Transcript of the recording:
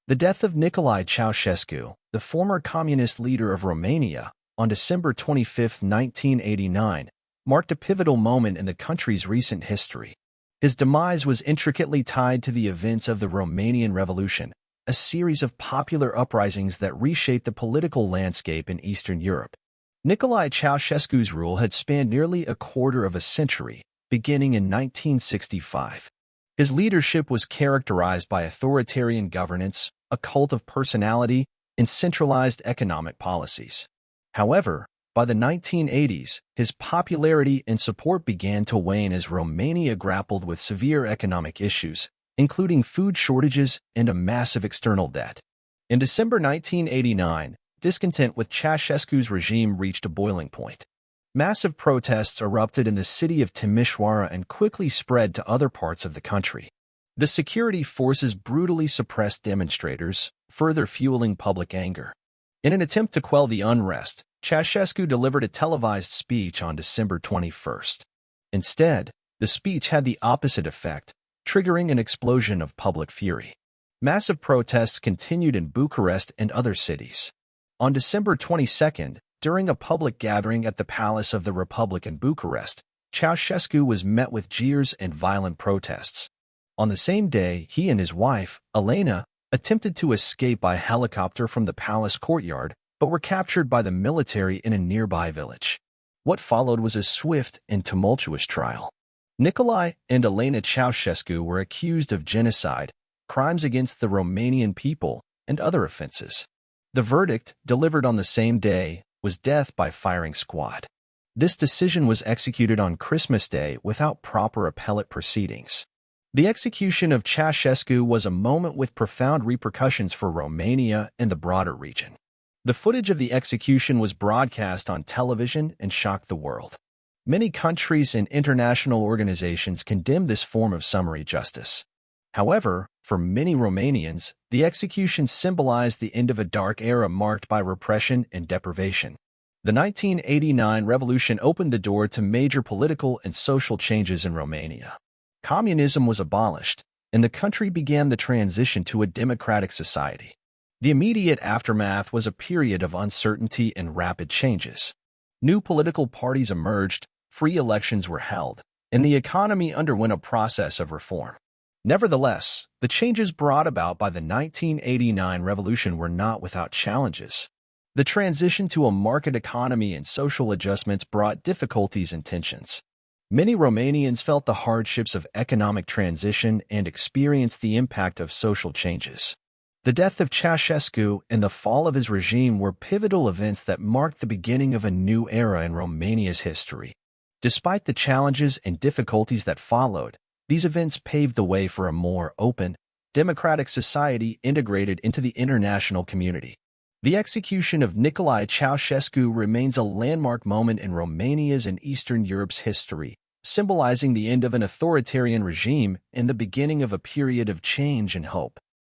The death of Nicolae Ceaușescu, the former communist leader of Romania, on December 25, 1989, marked a pivotal moment in the country's recent history. His demise was intricately tied to the events of the Romanian Revolution, a series of popular uprisings that reshaped the political landscape in Eastern Europe. Nicolae Ceaușescu's rule had spanned nearly a quarter of a century, beginning in 1965. His leadership was characterized by authoritarian governance, a cult of personality, and centralized economic policies. However, by the 1980s, his popularity and support began to wane as Romania grappled with severe economic issues, including food shortages and a massive external debt. In December 1989, discontent with Ceaușescu's regime reached a boiling point. Massive protests erupted in the city of Timișoara and quickly spread to other parts of the country. The security forces brutally suppressed demonstrators, further fueling public anger. In an attempt to quell the unrest, Ceaușescu delivered a televised speech on December 21st. Instead, the speech had the opposite effect, triggering an explosion of public fury. Massive protests continued in Bucharest and other cities. On December 22nd, during a public gathering at the Palace of the Republic in Bucharest, Ceaușescu was met with jeers and violent protests. On the same day, he and his wife, Elena, attempted to escape by helicopter from the palace courtyard, but were captured by the military in a nearby village. What followed was a swift and tumultuous trial. Nicolae and Elena Ceaușescu were accused of genocide, crimes against the Romanian people, and other offenses. The verdict, delivered on the same day, was death by firing squad. This decision was executed on Christmas Day without proper appellate proceedings. The execution of Ceaușescu was a moment with profound repercussions for Romania and the broader region. The footage of the execution was broadcast on television and shocked the world. Many countries and international organizations condemned this form of summary justice. However, for many Romanians, the execution symbolized the end of a dark era marked by repression and deprivation. The 1989 revolution opened the door to major political and social changes in Romania. Communism was abolished, and the country began the transition to a democratic society. The immediate aftermath was a period of uncertainty and rapid changes. New political parties emerged, free elections were held, and the economy underwent a process of reform. Nevertheless, the changes brought about by the 1989 revolution were not without challenges. The transition to a market economy and social adjustments brought difficulties and tensions. Many Romanians felt the hardships of economic transition and experienced the impact of social changes. The death of Ceaușescu and the fall of his regime were pivotal events that marked the beginning of a new era in Romania's history. Despite the challenges and difficulties that followed, these events paved the way for a more open, democratic society integrated into the international community. The execution of Nicolae Ceaușescu remains a landmark moment in Romania's and Eastern Europe's history, symbolizing the end of an authoritarian regime and the beginning of a period of change and hope.